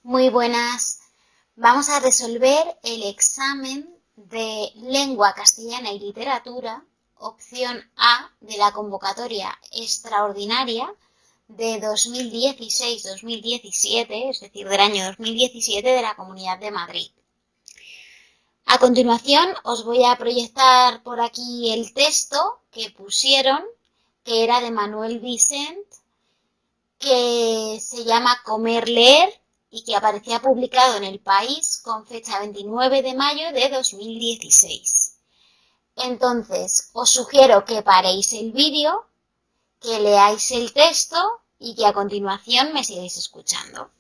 Muy buenas. Vamos a resolver el examen de Lengua Castellana y Literatura, opción A de la convocatoria extraordinaria de 2016-2017, es decir, del año 2017 de la Comunidad de Madrid. A continuación os voy a proyectar por aquí el texto que pusieron, que era de Manuel Vicent, que se llama Comer, leer, y que aparecía publicado en El País con fecha 29 de mayo de 2016. Entonces, os sugiero que paréis el vídeo, que leáis el texto y que a continuación me sigáis escuchando.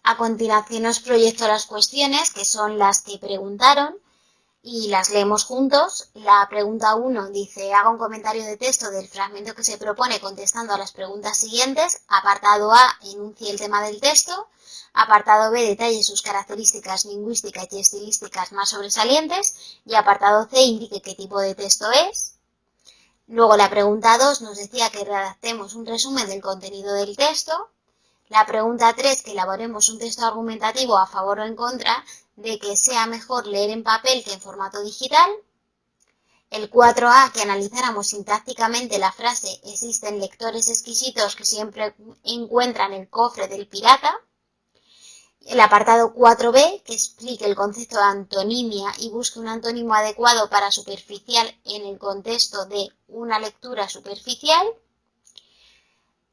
A continuación os proyecto las cuestiones, que son las que preguntaron, y las leemos juntos. La pregunta 1 dice: haga un comentario de texto del fragmento que se propone contestando a las preguntas siguientes. Apartado A, enuncie el tema del texto. Apartado B, detalle sus características lingüísticas y estilísticas más sobresalientes. Y apartado C, indique qué tipo de texto es. Luego la pregunta 2 nos decía que redactemos un resumen del contenido del texto. La pregunta 3, que elaboremos un texto argumentativo a favor o en contra de que sea mejor leer en papel que en formato digital. El 4A, que analizáramos sintácticamente la frase existen lectores exquisitos que siempre encuentran el cofre del pirata. El apartado 4B, que explique el concepto de antonimia y busque un antónimo adecuado para superficial en el contexto de una lectura superficial.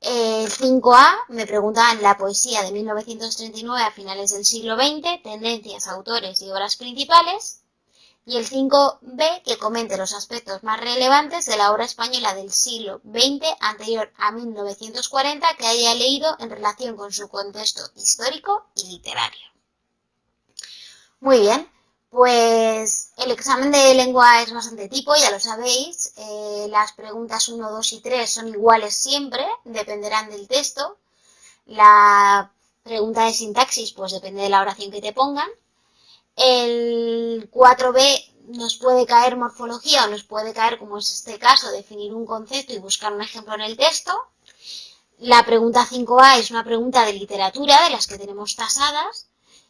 El 5A me preguntaban la poesía de 1939 a finales del siglo XX, tendencias, autores y obras principales. Y el 5B, que comente los aspectos más relevantes de la obra española del siglo XX anterior a 1940 que haya leído en relación con su contexto histórico y literario. Muy bien, pues el examen de lengua es bastante tipo, ya lo sabéis. Las preguntas 1, 2 y 3 son iguales siempre, dependerán del texto. La pregunta de sintaxis, pues depende de la oración que te pongan. El 4B nos puede caer morfología o nos puede caer, como es este caso, definir un concepto y buscar un ejemplo en el texto. La pregunta 5A es una pregunta de literatura, de las que tenemos tasadas.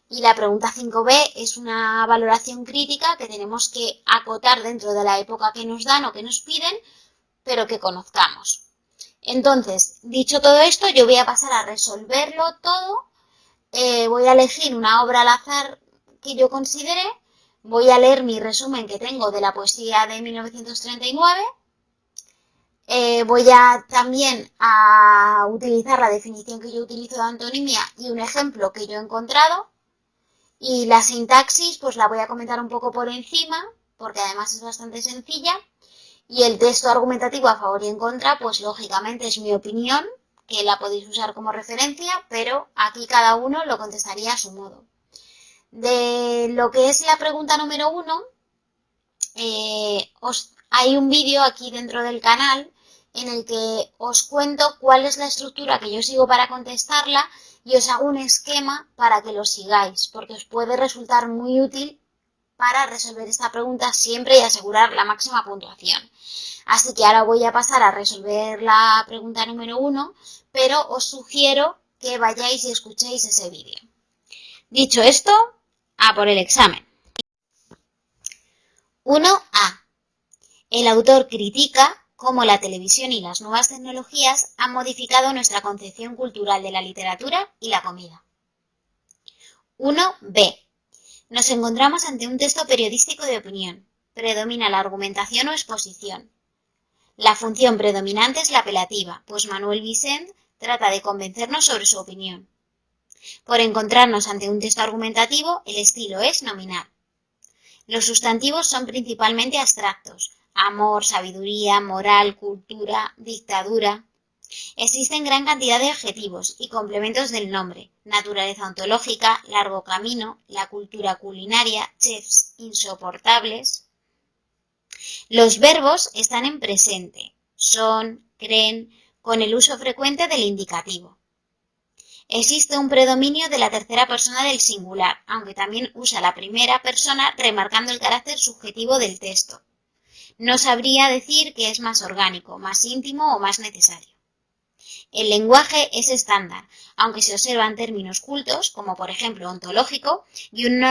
Y la pregunta 5B es una valoración crítica que tenemos que acotar dentro de la época que nos dan o que nos piden, pero que conozcamos. Entonces, dicho todo esto, yo voy a pasar a resolverlo todo. Voy a elegir una obra al azar que yo considere. Voy a leer mi resumen que tengo de la poesía de 1939. Voy a también a utilizar la definición que yo utilizo de antonimia y un ejemplo que yo he encontrado. Y la sintaxis pues la voy a comentar un poco por encima, porque además es bastante sencilla. Y el texto argumentativo a favor y en contra, pues lógicamente es mi opinión, que la podéis usar como referencia, pero aquí cada uno lo contestaría a su modo. De lo que es la pregunta número 1, hay un vídeo aquí dentro del canal en el que os cuento cuál es la estructura que yo sigo para contestarla y os hago un esquema para que lo sigáis, porque os puede resultar muy útil para resolver esta pregunta siempre y asegurar la máxima puntuación. Así que ahora voy a pasar a resolver la pregunta número 1, pero os sugiero que vayáis y escuchéis ese vídeo. Dicho esto, a por el examen. 1A. El autor critica cómo la televisión y las nuevas tecnologías han modificado nuestra concepción cultural de la literatura y la comida. 1B. Nos encontramos ante un texto periodístico de opinión. Predomina la argumentación o exposición. La función predominante es la apelativa, pues Manuel Vicent trata de convencernos sobre su opinión. Por encontrarnos ante un texto argumentativo, el estilo es nominal. Los sustantivos son principalmente abstractos: amor, sabiduría, moral, cultura, dictadura. Existen gran cantidad de adjetivos y complementos del nombre: naturaleza ontológica, largo camino, la cultura culinaria, chefs insoportables. Los verbos están en presente: son, creen, con el uso frecuente del indicativo. Existe un predominio de la tercera persona del singular, aunque también usa la primera persona, remarcando el carácter subjetivo del texto. No sabría decir que es más orgánico, más íntimo o más necesario. El lenguaje es estándar, aunque se observan términos cultos, como por ejemplo ontológico, y un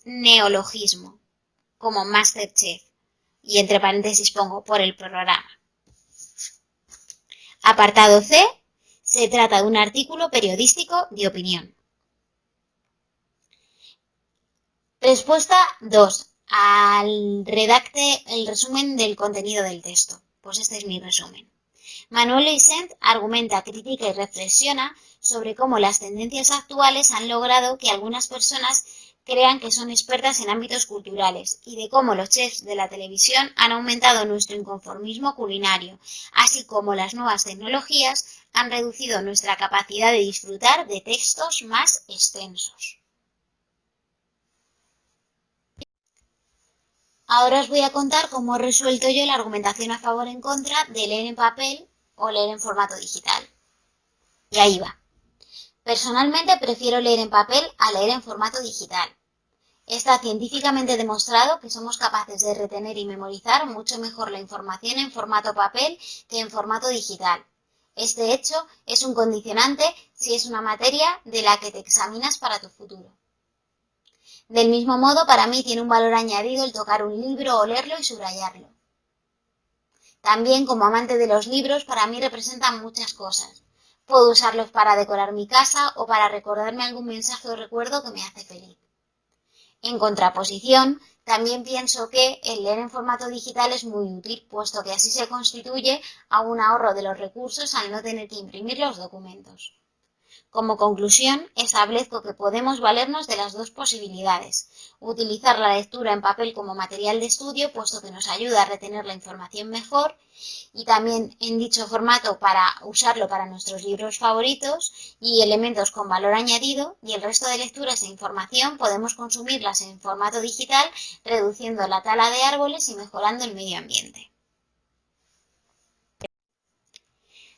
neologismo, como Masterchef, y entre paréntesis pongo por el programa. Apartado C. Se trata de un artículo periodístico de opinión. Respuesta 2. Redacte el resumen del contenido del texto. Pues este es mi resumen. Manuel Licent argumenta, critica y reflexiona sobre cómo las tendencias actuales han logrado que algunas personas crean que son expertas en ámbitos culturales y de cómo los chefs de la televisión han aumentado nuestro inconformismo culinario, así como las nuevas tecnologías han reducido nuestra capacidad de disfrutar de textos más extensos. Ahora os voy a contar cómo he resuelto yo la argumentación a favor o en contra de leer en papel o leer en formato digital. Y ahí va. Personalmente prefiero leer en papel a leer en formato digital. Está científicamente demostrado que somos capaces de retener y memorizar mucho mejor la información en formato papel que en formato digital. Este hecho es un condicionante si es una materia de la que te examinas para tu futuro. Del mismo modo, para mí tiene un valor añadido el tocar un libro, olerlo y subrayarlo. También, como amante de los libros, para mí representan muchas cosas. Puedo usarlos para decorar mi casa o para recordarme algún mensaje o recuerdo que me hace feliz. En contraposición, también pienso que el leer en formato digital es muy útil, puesto que así se constituye a un ahorro de los recursos al no tener que imprimir los documentos. Como conclusión, establezco que podemos valernos de las dos posibilidades. Utilizar la lectura en papel como material de estudio, puesto que nos ayuda a retener la información mejor, y también en dicho formato para usarlo para nuestros libros favoritos y elementos con valor añadido, y el resto de lecturas e información podemos consumirlas en formato digital, reduciendo la tala de árboles y mejorando el medio ambiente.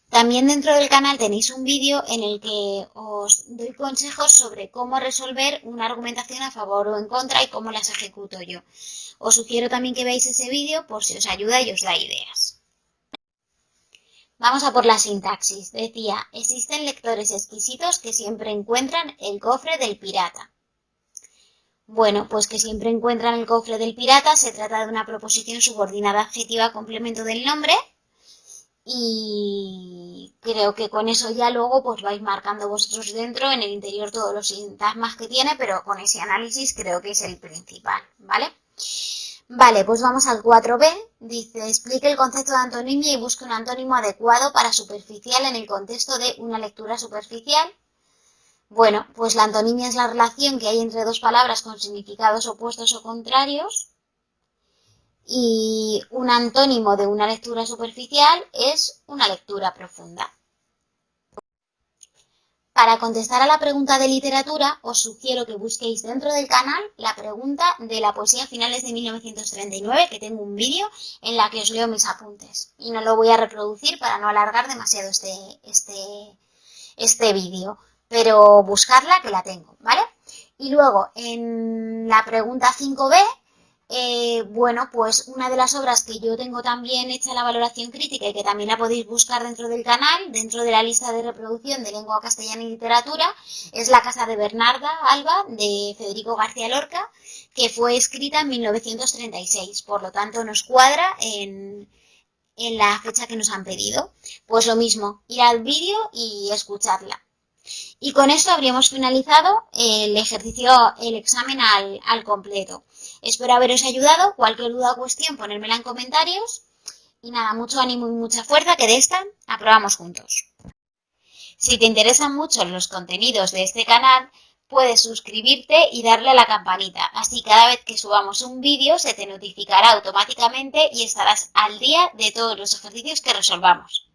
También dentro del canal tenéis un vídeo en el que os doy consejos sobre cómo resolver una argumentación a favor o en contra y cómo las ejecuto yo. Os sugiero también que veáis ese vídeo por si os ayuda y os da ideas. Vamos a por la sintaxis. Decía, existen lectores exquisitos que siempre encuentran el cofre del pirata. Bueno, pues que siempre encuentran el cofre del pirata se trata de una proposición subordinada adjetiva complemento del nombre. Y creo que con eso ya luego pues vais marcando vosotros dentro, en el interior todos los sintagmas que tiene, pero con ese análisis creo que es el principal, ¿vale? Vale, pues vamos al 4b. Dice, explique el concepto de antonimia y busque un antónimo adecuado para superficial en el contexto de una lectura superficial. Bueno, pues la antonimia es la relación que hay entre dos palabras con significados opuestos o contrarios. Y un antónimo de una lectura superficial es una lectura profunda. Para contestar a la pregunta de literatura, os sugiero que busquéis dentro del canal la pregunta de la poesía a finales de 1939, que tengo un vídeo en la que os leo mis apuntes. Y no lo voy a reproducir para no alargar demasiado este vídeo, pero buscarla que la tengo, ¿vale? Y luego, en la pregunta 5b, bueno, pues una de las obras que yo tengo también hecha la valoración crítica y que también la podéis buscar dentro del canal, dentro de la lista de reproducción de lengua castellana y literatura, es La casa de Bernarda Alba, de Federico García Lorca, que fue escrita en 1936, por lo tanto nos cuadra en la fecha que nos han pedido. Pues lo mismo, ir al vídeo y escucharla. Y con esto habríamos finalizado el ejercicio, el examen al completo. Espero haberos ayudado. Cualquier duda o cuestión, ponérmela en comentarios. Y nada, mucho ánimo y mucha fuerza, que de esta aprobamos juntos. Si te interesan mucho los contenidos de este canal, puedes suscribirte y darle a la campanita. Así cada vez que subamos un vídeo se te notificará automáticamente y estarás al día de todos los ejercicios que resolvamos.